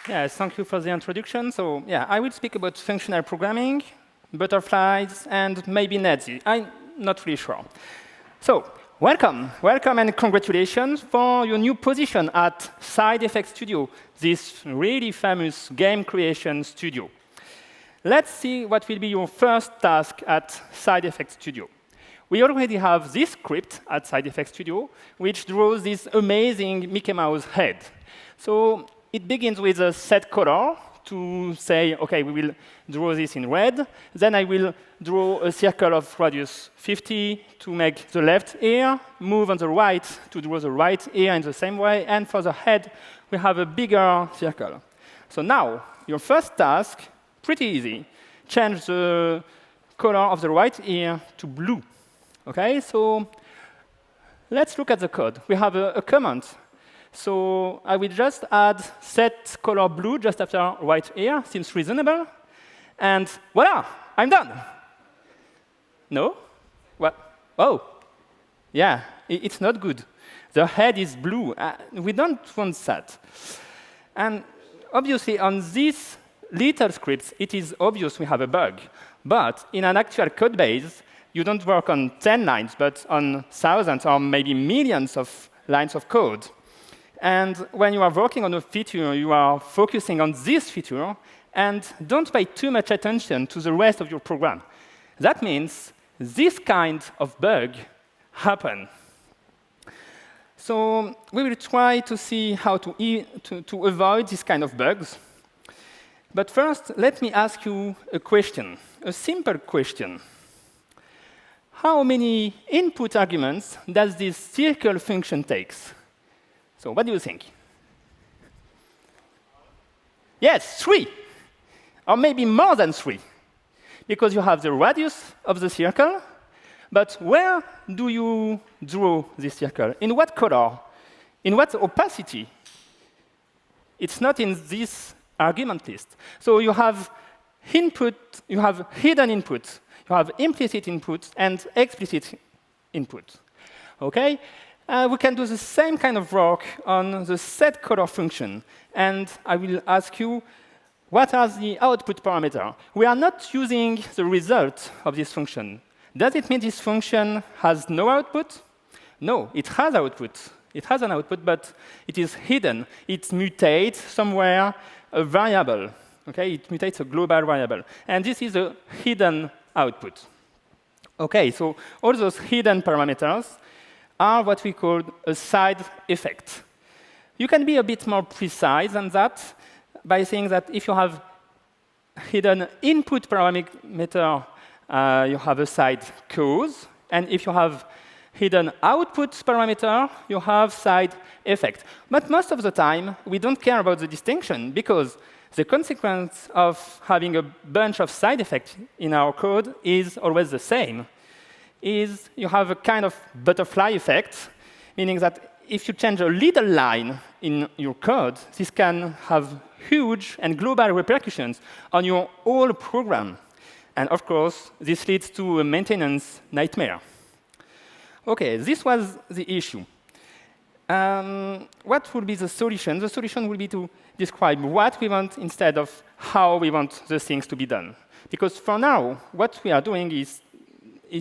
Yes, thank you for the introduction. So, yeah, I will speak about functional programming, butterflies, and maybe Nazi. I'm not really sure. So, welcome, and congratulations for your new position at Side Effect Studio, this really famous game creation studio. Let's see what will be your first task at Side Effect Studio. We already have this script at Side Effect Studio, which draws this amazing Mickey Mouse head. So it begins with a set color to say, OK, we will draw this in red. Then I will draw a circle of radius 50 to make the left ear, move on the right to draw the right ear in the same way. And for the head, we have a bigger circle. So now, your first task, pretty easy. Change the color of the right ear to blue. OK, so let's look at the code. We have a command. So I will just add set color blue just after right ear, seems reasonable. And voila, I'm done. No? What? Oh, yeah, it's not good. The head is blue. We don't want that. And obviously, on these little scripts, it is obvious we have a bug. But in an actual code base, you don't work on 10 lines, but on thousands or maybe millions of lines of code. And when you are working on a feature, you are focusing on this feature, and don't pay too much attention to the rest of your program. That means this kind of bug happen. So we will try to see how to avoid this kind of bugs. But first, let me ask you a question, a simple question. How many input arguments does this circle function take? So what do you think? Yes, 3. Or maybe more than 3. Because you have the radius of the circle. But where do you draw this circle? In what color? In what opacity? It's not in this argument list. So you have input, you have hidden input. You have implicit input and explicit input. OK? We can do the same kind of work on the set color function. And I will ask you, what are the output parameters? We are not using the result of this function. Does it mean this function has no output? No, it has output. It has an output, but it is hidden. It mutates somewhere a variable. OK? It mutates a global variable. And this is a hidden output. OK, so all those hidden parameters are what we call a side effect. You can be a bit more precise than that by saying that if you have hidden input parameter, you have a side cause. And if you have hidden output parameter, you have side effect. But most of the time, we don't care about the distinction, because the consequence of having a bunch of side effects in our code is always the same. Is you have a kind of butterfly effect, meaning that if you change a little line in your code, this can have huge and global repercussions on your whole program. And of course, this leads to a maintenance nightmare. OK, this was the issue. What would be the solution? The solution will be to describe what we want instead of how we want the things to be done. Because for now, what we are doing is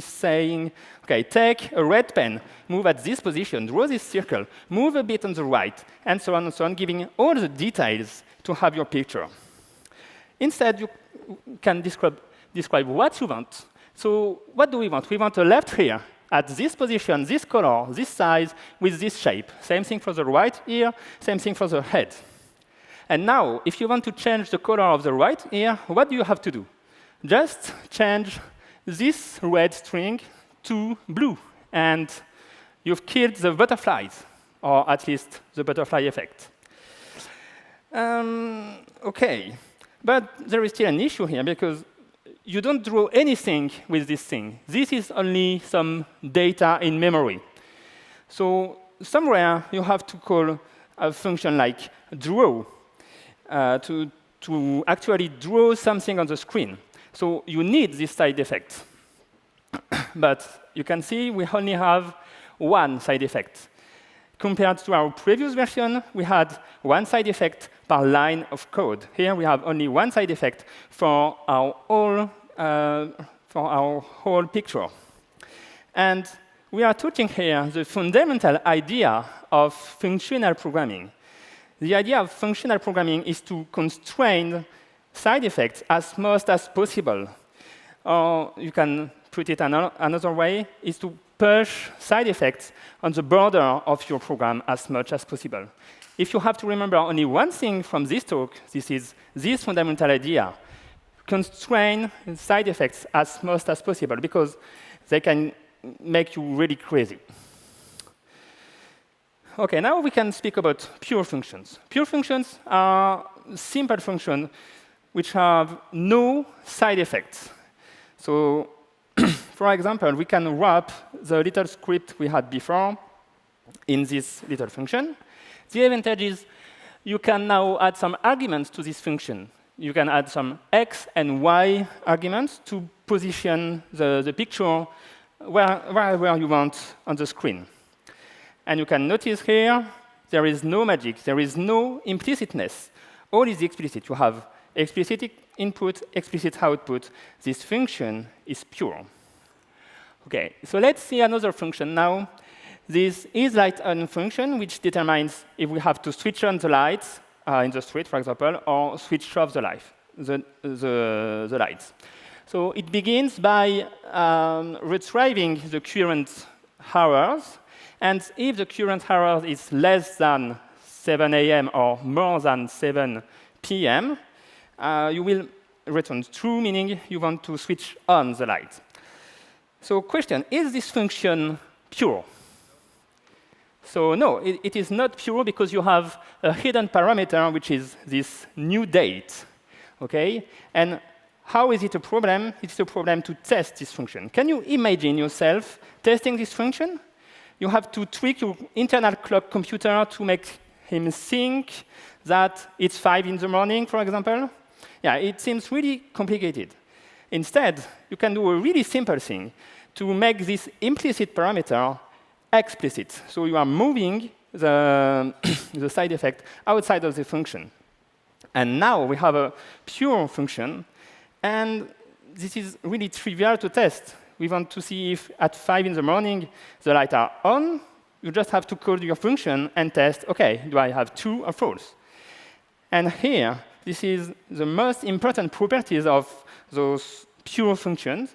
saying, OK, take a red pen, move at this position, draw this circle, move a bit on the right, and so on, giving all the details to have your picture. Instead, you can describe what you want. So what do we want? We want a left ear at this position, this color, this size, with this shape. Same thing for the right ear, same thing for the head. And now, if you want to change the color of the right ear, what do you have to do? Just change this red string to blue. And you've killed the butterflies, or at least the butterfly effect. OK. But there is still an issue here, because you don't draw anything with this thing. This is only some data in memory. So somewhere, you have to call a function like draw to actually draw something on the screen. So you need this side effect. But you can see we only have one side effect. Compared to our previous version, we had one side effect per line of code. Here we have only one side effect for our whole picture. And we are touching here the fundamental idea of functional programming. The idea of functional programming is to constrain side effects as much as possible. Or you can put it another way, is to push side effects on the border of your program as much as possible. If you have to remember only one thing from this talk, this is this fundamental idea. Constrain side effects as much as possible, because they can make you really crazy. OK, now we can speak about pure functions. Pure functions are simple functions which have no side effects. So, for example, we can wrap the little script we had before in this little function. The advantage is you can now add some arguments to this function. You can add some x and y arguments to position the picture wherever you want on the screen. And you can notice here, there is no magic. There is no implicitness. All is explicit. You have explicit input, explicit output. This function is pure. OK, so let's see another function now. This is light on function, which determines if we have to switch on the lights in the street, for example, or switch off the lights. So it begins by retrieving the current hours. And if the current hour is less than 7 a.m. or more than 7 p.m., you will return true, meaning you want to switch on the light. So question, is this function pure? So no, it is not pure, because you have a hidden parameter, which is this new date. OK? And how is it a problem? It's a problem to test this function. Can you imagine yourself testing this function? You have to tweak your internal clock computer to make him think that it's 5 in the morning, for example. Yeah, it seems really complicated. Instead, you can do a really simple thing to make this implicit parameter explicit. So you are moving the side effect outside of the function. And now we have a pure function. And this is really trivial to test. We want to see if at 5 in the morning the lights are on. You just have to call your function and test, OK, do I have true or false? And here, this is the most important properties of those pure functions.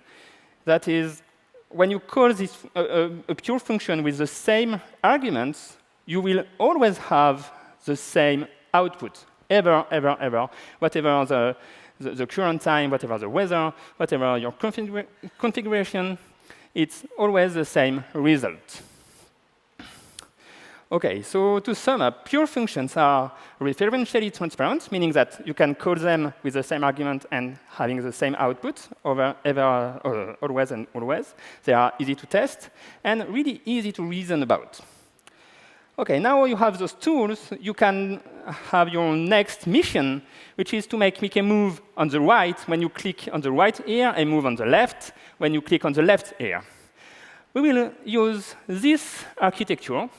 That is, when you call this a pure function with the same arguments, you will always have the same output, ever, ever, ever, whatever the current time, whatever the weather, whatever your configuration, it's always the same result. OK, so to sum up, pure functions are referentially transparent, meaning that you can call them with the same argument and having the same output always and always. They are easy to test and really easy to reason about. OK, now you have those tools, you can have your next mission, which is to make Mickey move on the right when you click on the right ear and move on the left when you click on the left ear. We will use this architecture,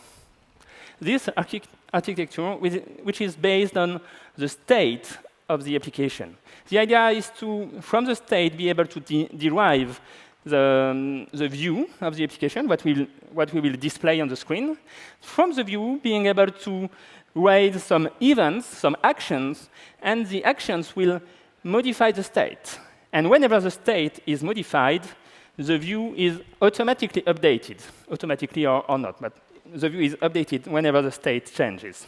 which is based on the state of the application. The idea is to, from the state, be able to derive the view of the application, what we will display on the screen. From the view, being able to raise some events, some actions, and the actions will modify the state. And whenever the state is modified, the view is automatically updated, automatically or not, but the view is updated whenever the state changes.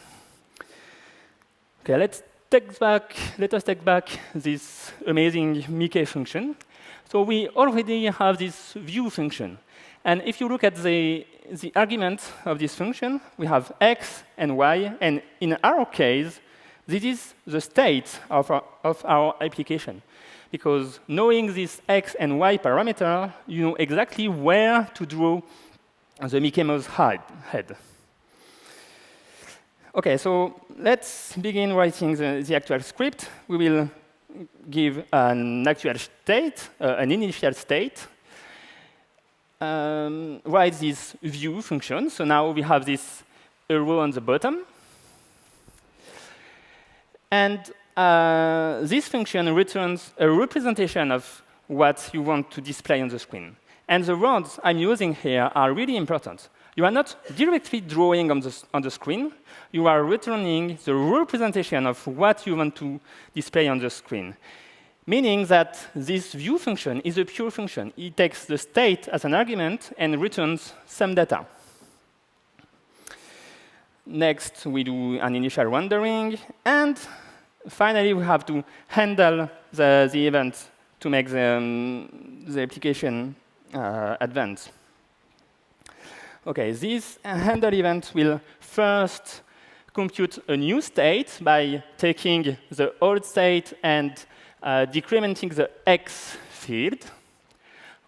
OK, let us take back this amazing Mickey function. So we already have this view function. And if you look at the argument of this function, we have x and y. And in our case, this is the state of our application. Because knowing this x and y parameter, you know exactly where to draw the Mickey Mouse head. OK, so let's begin writing the actual script. We will give an actual state, an initial state, write this view function. So now we have this arrow on the bottom. And this function returns a representation of what you want to display on the screen. And the words I'm using here are really important. You are not directly drawing on the screen. You are returning the representation of what you want to display on the screen, meaning that this view function is a pure function. It takes the state as an argument and returns some data. Next, we do an initial rendering. And finally, we have to handle the event to make the application advance. OK, this handle event will first compute a new state by taking the old state and decrementing the x field.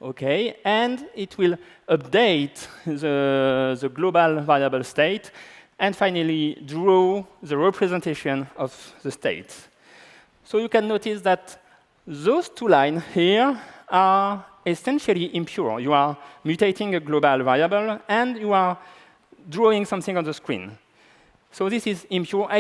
OK, and it will update the global variable state and finally draw the representation of the state. So you can notice that those two lines here are essentially impure. You are mutating a global variable, and you are drawing something on the screen. So this is impure.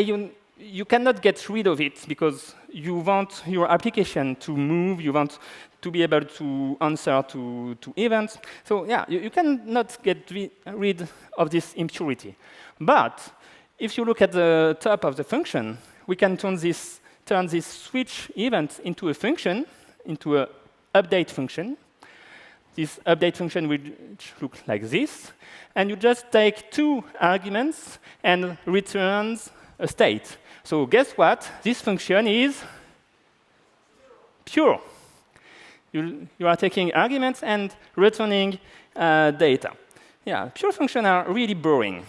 You cannot get rid of it because you want your application to move. You want to be able to answer to events. So yeah, you cannot get rid of this impurity. But if you look at the top of the function, we can turn this switch event into a function, into an update function. This update function will look like this. And you just take two arguments and returns a state. So guess what? This function is pure. You are taking arguments and returning data. Yeah, pure functions are really boring.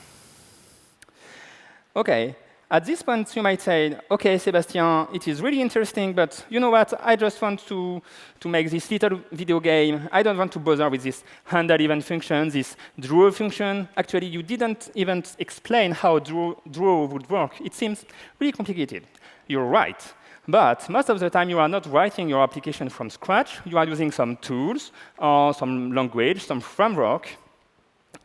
OK, at this point, you might say, OK, Sebastien, it is really interesting, but you know what? I just want to make this little video game. I don't want to bother with this handle event function, this draw function. Actually, you didn't even explain how draw would work. It seems really complicated. You're right. But most of the time, you are not writing your application from scratch. You are using some tools or some language, some framework.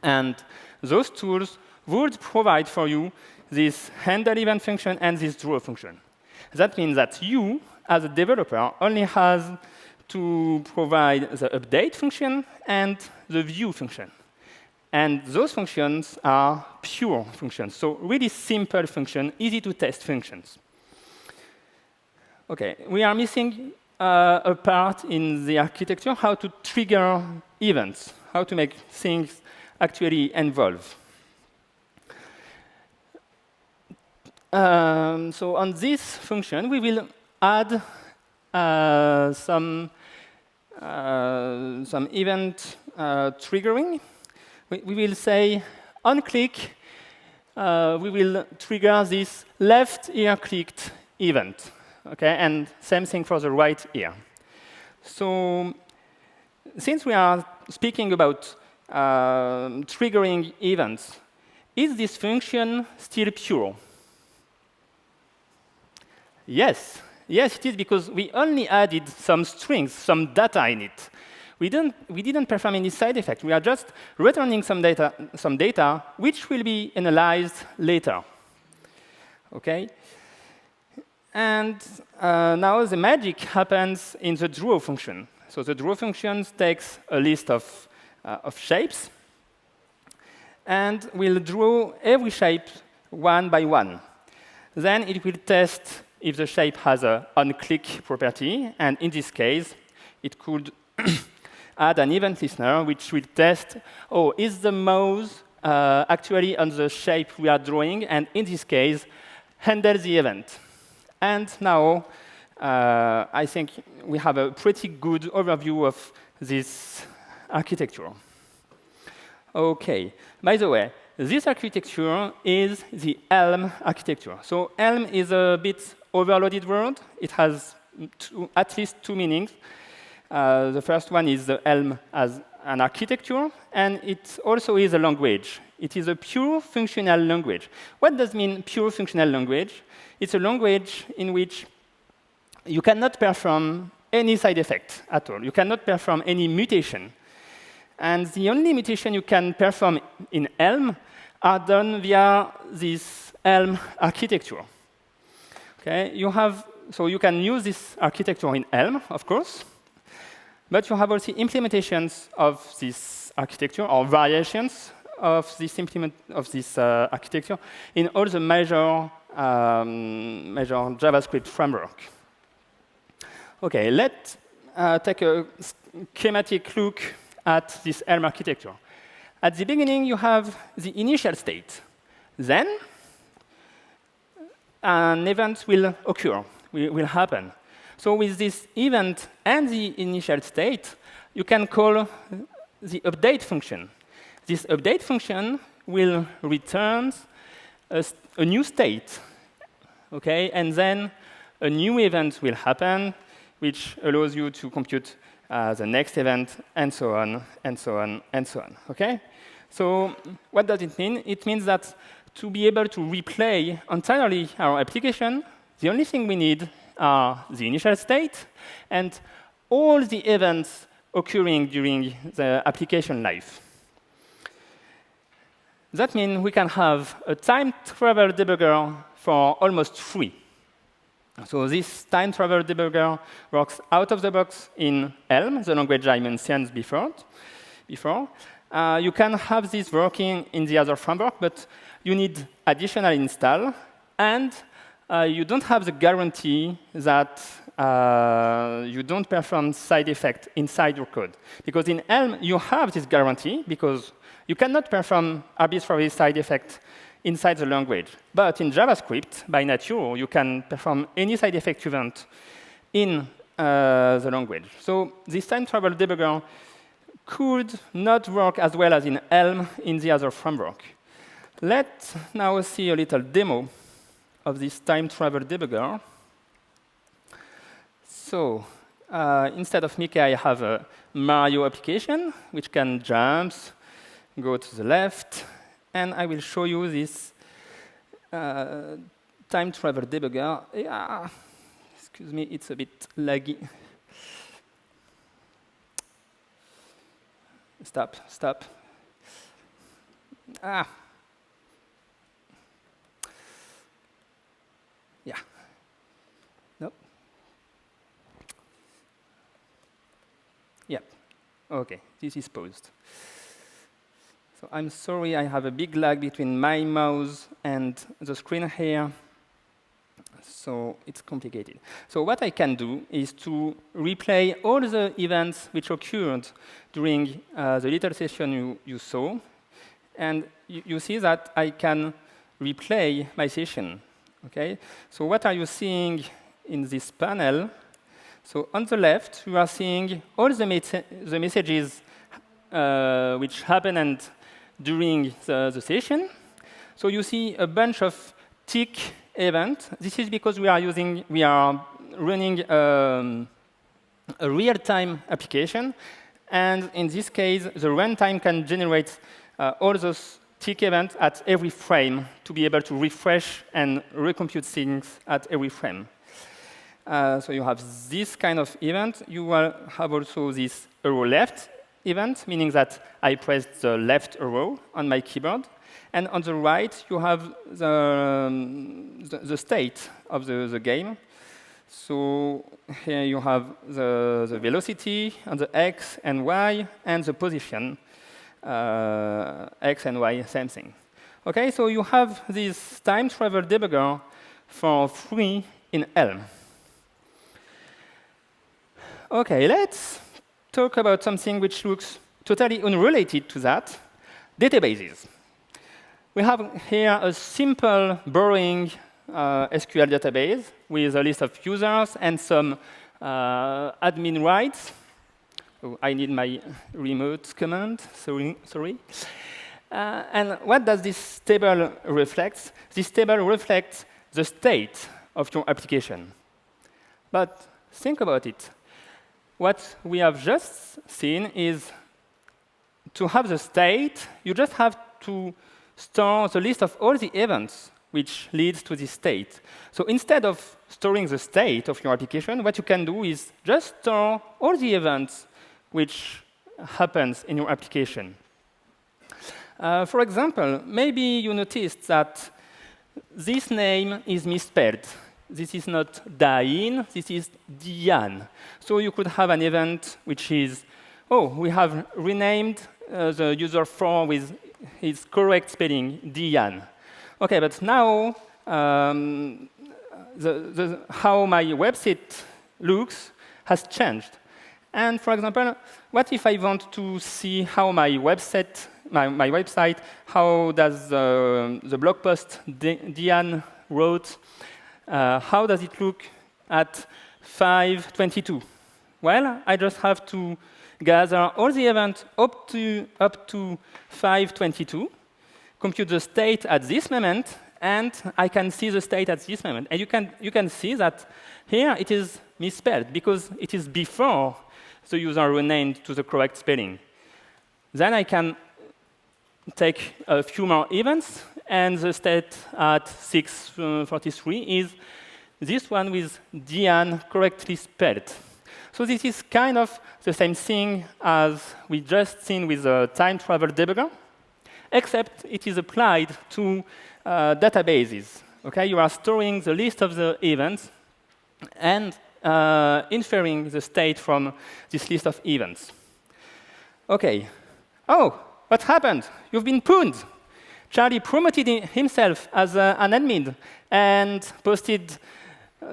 And those tools would provide for you this handle event function and this draw function. That means that you, as a developer, only have to provide the update function and the view function. And those functions are pure functions, so really simple functions, easy to test functions. OK, we are missing a part in the architecture, how to trigger events, how to make things actually involve. So on this function, we will add some event triggering. We will say, on click, we will trigger this left ear clicked event. Okay, and same thing for the right ear. So since we are speaking about triggering events, is this function still pure? Yes, it is, because we only added some strings, some data in it. We didn't perform any side effect. We are just returning some data which will be analyzed later. Okay? And now the magic happens in the draw function. So the draw function takes a list of shapes and will draw every shape one by one. Then it will test if the shape has an on-click property. And in this case, it could add an event listener, which will test, is the mouse actually on the shape we are drawing? And in this case, handle the event. And now, I think we have a pretty good overview of this architecture. OK, by the way, this architecture is the Elm architecture. So Elm is a bit overloaded word. It has at least two meanings. The first one is the Elm as an architecture, and it also is a language. It is a pure functional language. What does mean pure functional language? It's a language in which you cannot perform any side effect at all. You cannot perform any mutation. And the only mutation you can perform in Elm are done via this Elm architecture. Okay, so you can use this architecture in Elm, of course, but you have also implementations of this architecture or variations of this architecture in all the major JavaScript framework. Okay, let's take a schematic look at this Elm architecture. At the beginning, you have the initial state. Then, an event will occur, will happen. So with this event and the initial state, you can call the update function. This update function will return a new state, okay? And then a new event will happen, which allows you to compute the next event, and so on, and so on, and so on, okay? So what does it mean? It means that to be able to replay entirely our application, the only thing we need are the initial state and all the events occurring during the application life. That means we can have a time travel debugger for almost free. So this time travel debugger works out of the box in Elm, the language I mentioned before. You can have this working in the other framework, but you need additional install, and you don't have the guarantee that you don't perform side effect inside your code. Because in Elm, you have this guarantee, because you cannot perform arbitrary side effect inside the language. But in JavaScript, by nature, you can perform any side effect you want in the language. So this time travel debugger could not work as well as in Elm in the other framework. Let's now see a little demo of this time travel debugger. So instead of Mickey, I have a Mario application, which can jump, go to the left, and I will show you this time travel debugger. Yeah, excuse me, it's a bit laggy. Stop. Yeah. Nope. Yeah. OK, this is paused. So I'm sorry, I have a big lag between my mouse and the screen here. So it's complicated. So what I can do is to replay all the events which occurred during the little session you saw. And you see that I can replay my session. Okay? So what are you seeing in this panel? So on the left, you are seeing all the messages which happened during the session. So you see a bunch of tick events. This is because we are running a real-time application. And in this case, the runtime can generate all those tick events at every frame to be able to refresh and recompute things at every frame. So you have this kind of event. You will have also this arrow left event, meaning that I pressed the left arrow on my keyboard. And on the right, you have the state of the game. So here you have the velocity on the x and y, and the position, x and y, same thing. OK, so you have this time travel debugger for free in Elm. OK, let's talk about something which looks totally unrelated to that, databases. We have here a simple, boring SQL database with a list of users and some admin rights. Oh, I need my remote command, sorry. And what does this table reflect? This table reflects the state of your application. But think about it. What we have just seen is to have the state, you just have to store the list of all the events which leads to this state. So instead of storing the state of your application, what you can do is just store all the events which happens in your application. For example, maybe you noticed that this name is misspelled this is not Dain, this is Dian. So you could have an event which is, oh, we have renamed the user for with his correct spelling, Dian. OK, but now how my website looks has changed. And for example, what if I want to see how my website, how does the blog post Diane wrote, how does it look at 5:22? Well, I just have to gather all the events up to 5:22, compute the state at this moment, and I can see the state at this moment. And you can see that here it is misspelled because it is before the user renamed to the correct spelling. Then I can take a few more events, and the state at 6:43 is this one with Diane correctly spelled. So this is kind of the same thing as we just seen with the time travel debugger, except it is applied to databases. Okay, you are storing the list of the events and inferring the state from this list of events. OK. Oh, what happened? You've been pruned. Charlie promoted himself as an admin and posted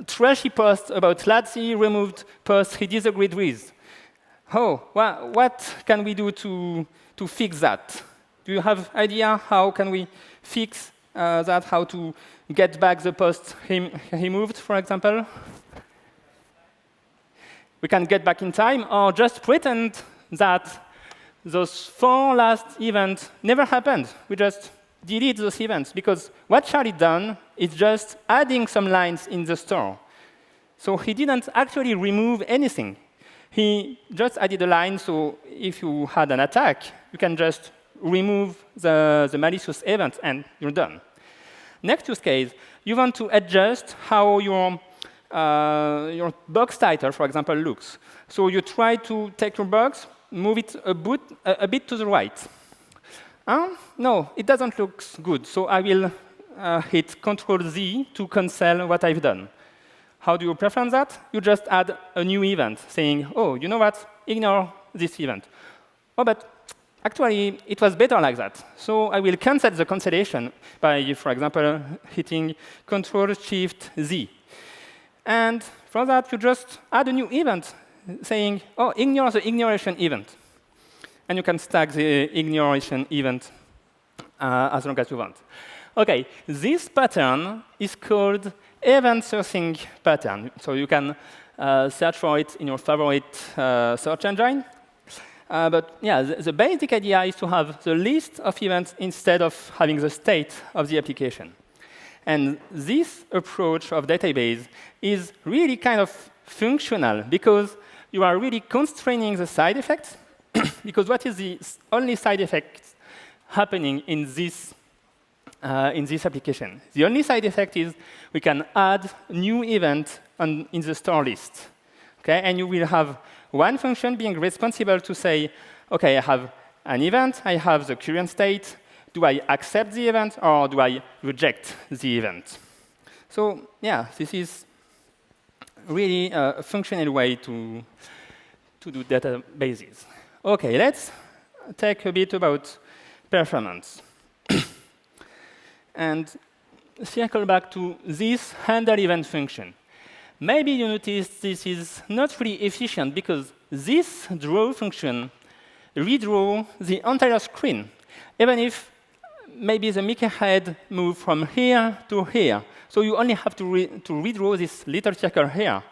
trashy posts about Latzy removed posts he disagreed with. Oh, what can we do to fix that? Do you have idea how can we fix that? How to get back the post he moved, for example? We can get back in time, or just pretend that those 4 last events never happened. We just delete those events, because what Charlie done is just adding some lines in the store. So he didn't actually remove anything. He just added a line, so if you had an attack, you can just remove the malicious event, and you're done. Next use case, you want to adjust how your box title, for example, looks. So you try to take your box, move it a bit to the right. No, it doesn't look good. So I will hit Ctrl-Z to cancel what I've done. How do you perform that? You just add a new event, saying, oh, you know what? Ignore this event. Oh, but actually, it was better like that. So I will cancel the cancellation by, for example, hitting Ctrl-Shift-Z. And for that, you just add a new event, saying, oh, ignore the ignoration event. And you can stack the ignoration event as long as you want. OK, this pattern is called event sourcing pattern. So you can search for it in your favorite search engine. But yeah, the basic idea is to have the list of events instead of having the state of the application. And this approach of database is really kind of functional, because you are really constraining the side effects. Because what is the only side effect happening in this application? The only side effect is we can add new event in the store list. Okay? And you will have one function being responsible to say, OK, I have an event, I have the current state. Do I accept the event, or do I reject the event? So yeah, this is really a functional way to do databases. OK, let's talk a bit about performance. And circle back to this handle event function. Maybe you noticed this is not really efficient, because this draw function redraw the entire screen, even if maybe the Mickey head moved from here to here. So you only have to redraw this little circle here.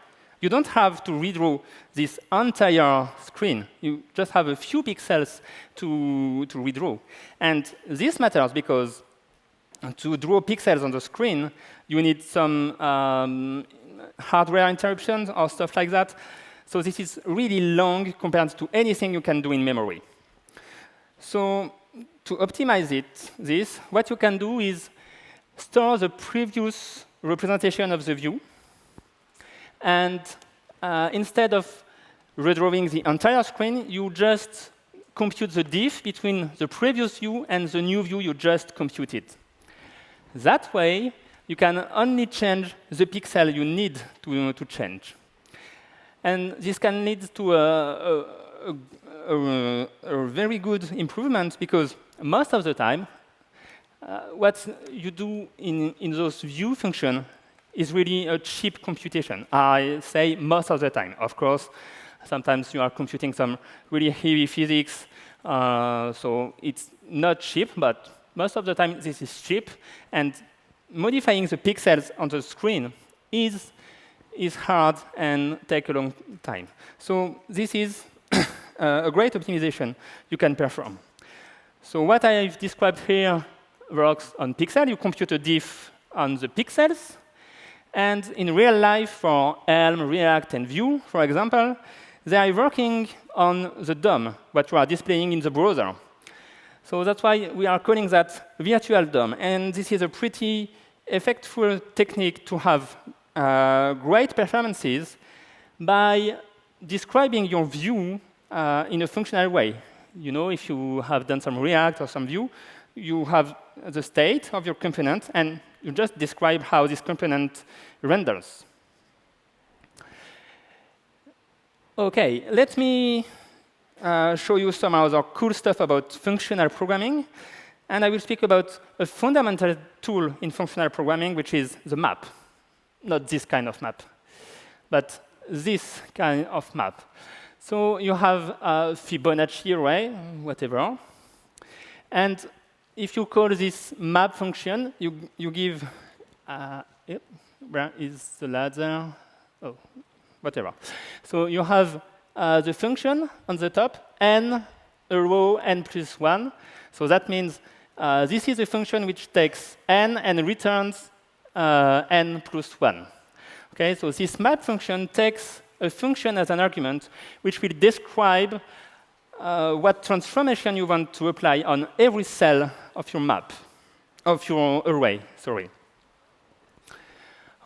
You don't have to redraw this entire screen. You just have a few pixels to redraw. And this matters because to draw pixels on the screen, you need some hardware interruptions or stuff like that. So this is really long compared to anything you can do in memory. So to optimize this, what you can do is store the previous representation of the view. And instead of redrawing the entire screen, you just compute the diff between the previous view and the new view you just computed. That way, you can only change the pixel you need to change. And this can lead to a very good improvement, because most of the time, what you do in those view functions is really a cheap computation. I say most of the time. Of course, sometimes you are computing some really heavy physics, so it's not cheap, but most of the time this is cheap. And modifying the pixels on the screen is hard and take a long time. So this is a great optimization you can perform. So what I've described here works on pixel. You compute a diff on the pixels. And in real life, for Elm, React, and Vue, for example, they are working on the DOM, what you are displaying in the browser. So that's why we are calling that virtual DOM. And this is a pretty effective technique to have great performances by describing your view in a functional way. You know, if you have done some React or some Vue, you have the state of your component, and you just describe how this component renders. OK, let me show you some other cool stuff about functional programming. And I will speak about a fundamental tool in functional programming, which is the map. Not this kind of map, but this kind of map. So you have a Fibonacci array, whatever. And if you call this map function, you give, where is the ladder? Oh, whatever. So you have the function on the top, n, a row, n plus 1. So that means this is a function which takes n and returns n plus 1. Okay, so this map function takes a function as an argument, which will describe what transformation you want to apply on every cell of your map, of your array, sorry.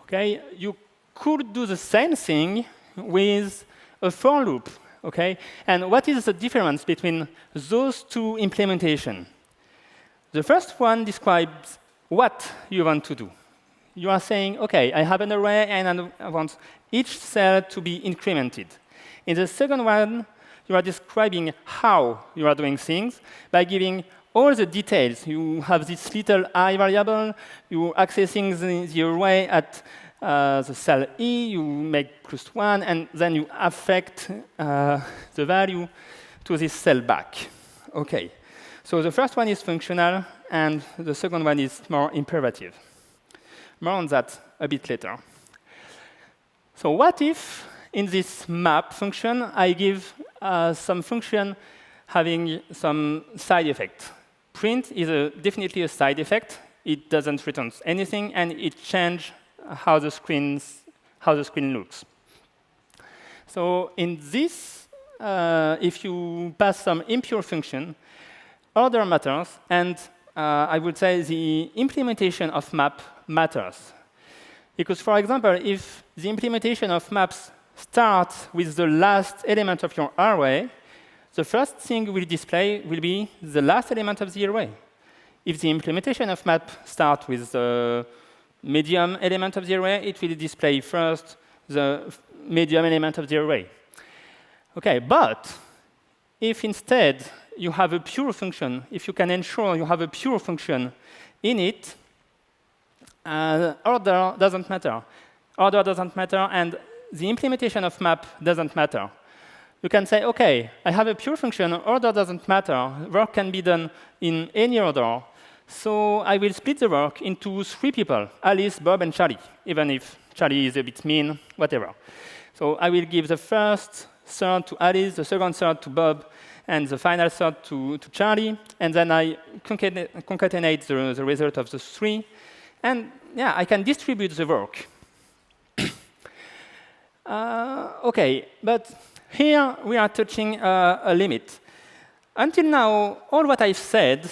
Okay, you could do the same thing with a for loop, okay? And what is the difference between those two implementations? The first one describes what you want to do. You are saying, OK, I have an array, and I want each cell to be incremented. In the second one, you are describing how you are doing things by giving all the details. You have this little I variable. You're accessing the array at the cell E. You make plus 1, and then you affect the value to this cell back. OK. So the first one is functional, and the second one is more imperative. More on that a bit later. So what if, in this map function, I give some function having some side effect? Print is definitely a side effect. It doesn't return anything, and it changes how the screen looks. So in this, if you pass some impure function, order matters, and I would say the implementation of map matters. Because, for example, if the implementation of maps starts with the last element of your array, the first thing we'll display will be the last element of the array. If the implementation of map starts with the medium element of the array, it will display first the medium element of the array. OK, but if instead you have a pure function, if you can ensure you have a pure function in it, order doesn't matter. Order doesn't matter, and the implementation of map doesn't matter. You can say, OK, I have a pure function. Order doesn't matter. Work can be done in any order. So I will split the work into 3 people, Alice, Bob, and Charlie, even if Charlie is a bit mean, whatever. So I will give the first third to Alice, the second third to Bob, and the final third to Charlie. And then I concatenate the result of the 3. And yeah, I can distribute the work. OK, but here we are touching a limit. Until now, all what I've said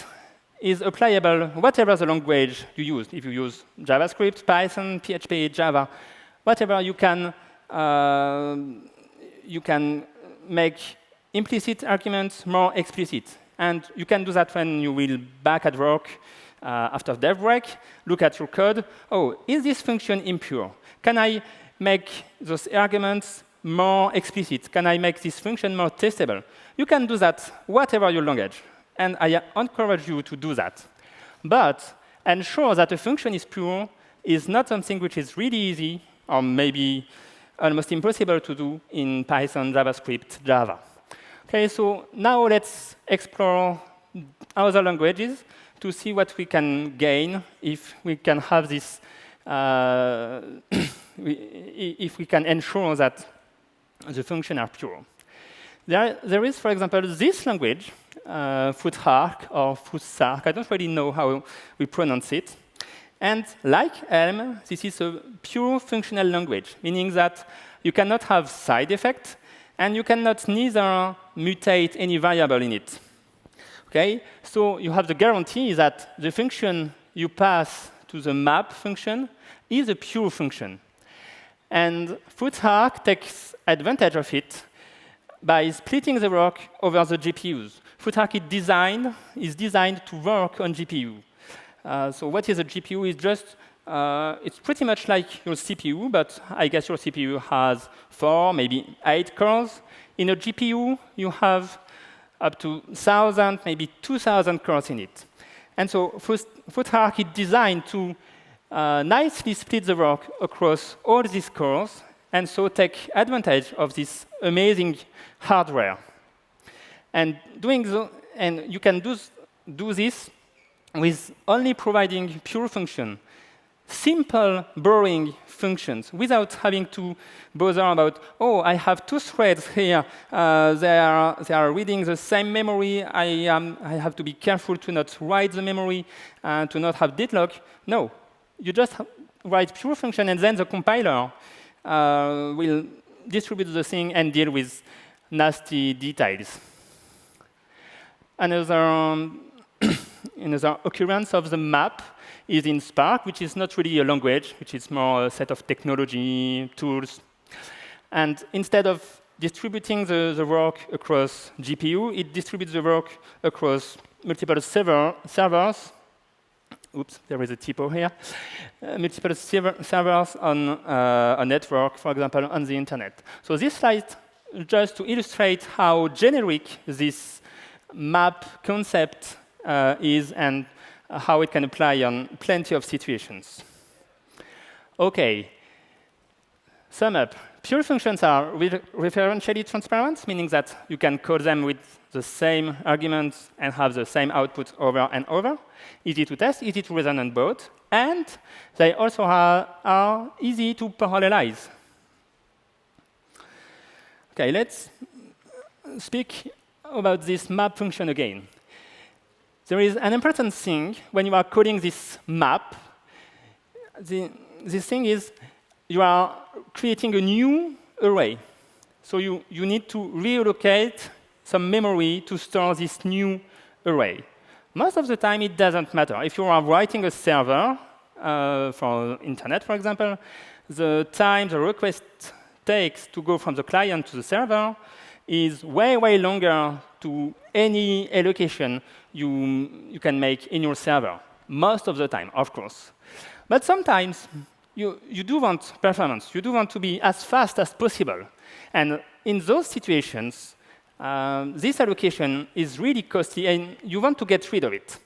is applicable whatever the language you use. If you use JavaScript, Python, PHP, Java, whatever, you can make implicit arguments more explicit. And you can do that when you will back at work after DevBreak, look at your code. Oh, is this function impure? Can I make those arguments more explicit? Can I make this function more testable? You can do that whatever your language. And I encourage you to do that. But ensure that a function is pure is not something which is really easy, or maybe almost impossible to do in Python, JavaScript, Java. Okay, so now let's explore other languages to see what we can gain if we can have this, if we can ensure that the functions are pure. There is, for example, this language, Fullstack or Fullstack. I don't really know how we pronounce it. And like Elm, this is a pure functional language, meaning that you cannot have side effects, and you cannot neither mutate any variable in it. Okay? So you have the guarantee that the function you pass to the map function is a pure function. And Fullstack takes advantage of it by splitting the work over the GPUs. Fullstack is designed to work on GPU. So what is a GPU? It's just, it's pretty much like your CPU, but I guess your CPU has 4, maybe 8 cores. In a GPU, you have up to 1,000, maybe 2,000 cores in it. And so Fullstack is designed to nicely split the work across all these cores, and so take advantage of this amazing hardware. And you can do this with only providing pure function, simple, boring functions, without having to bother about, oh, I have 2 threads here. They are reading the same memory. I have to be careful to not write the memory, to not have deadlock. No, you just write pure function, and then the compiler will distribute the thing and deal with nasty details. Another occurrence of the map is in Spark, which is not really a language, which is more a set of technology tools. And instead of distributing the work across GPU, it distributes the work across multiple servers. Oops, there is a typo here. Multiple servers on a network, for example, on the internet. So this slide just to illustrate how generic this map concept is and how it can apply on plenty of situations. OK, sum up. Pure functions are referentially transparent, meaning that you can call them with the same arguments and have the same output over and over. Easy to test, easy to reason on both. And they also are easy to parallelize. OK, let's speak about this map function again. There is an important thing when you are coding this map. This thing is you are creating a new array. So you need to reallocate some memory to store this new array. Most of the time, it doesn't matter. If you are writing a server for internet, for example, the time the request takes to go from the client to the server is way, way longer to any allocation you can make in your server. Most of the time, of course. But sometimes, you do want performance. You do want to be as fast as possible. And in those situations, this allocation is really costly, and you want to get rid of it.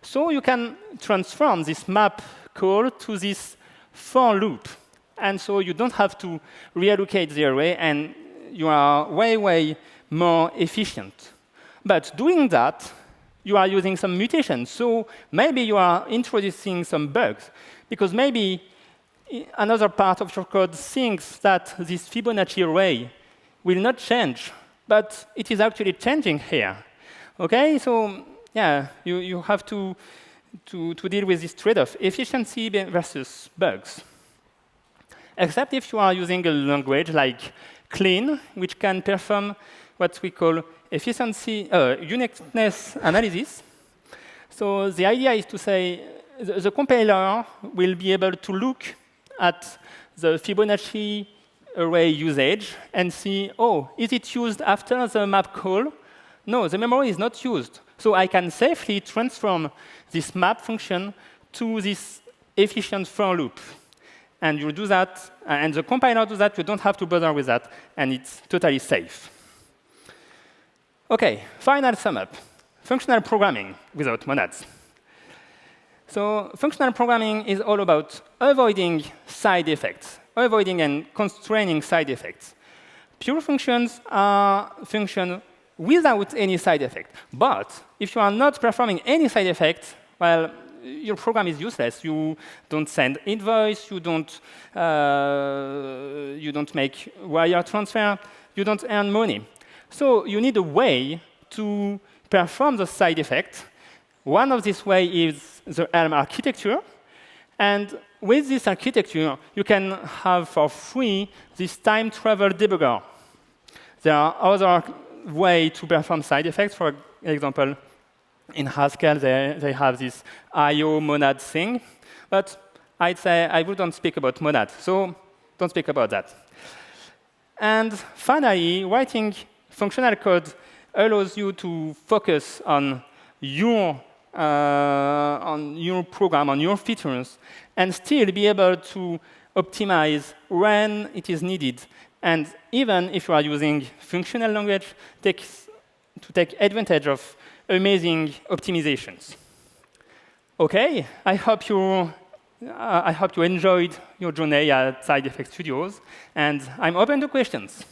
So you can transform this map call to this for loop. And so you don't have to reallocate the array, and you are way, way more efficient. But doing that, you are using some mutations. So maybe you are introducing some bugs, because maybe another part of your code thinks that this Fibonacci array will not change, but it is actually changing here. OK, so yeah, you have to deal with this trade-off, efficiency versus bugs. Except if you are using a language like Clean, which can perform what we call efficiency uniqueness analysis. So the idea is to say the compiler will be able to look at the Fibonacci array usage and see, oh, is it used after the map call? No, the memory is not used. So I can safely transform this map function to this efficient for loop. And you do that, and the compiler does that. You don't have to bother with that, and it's totally safe. OK, final sum up. Functional programming without monads. So functional programming is all about avoiding side effects, avoiding and constraining side effects. Pure functions are functions without any side effect. But if you are not performing any side effect, well, your program is useless. You don't send invoice. You don't make wire transfer. You don't earn money. So you need a way to perform the side effect. One of these ways is the Elm architecture. And with this architecture, you can have for free this time travel debugger. There are other ways to perform side effects. For example, in Haskell, they have this IO monad thing. But I'd say I wouldn't speak about monad. So don't speak about that. And finally, writing functional code allows you to focus on your program, on your features, and still be able to optimize when it is needed. And even if you are using functional language, to take advantage of amazing optimizations. OK, I hope you enjoyed your journey at Side Effect Studios. And I'm open to questions.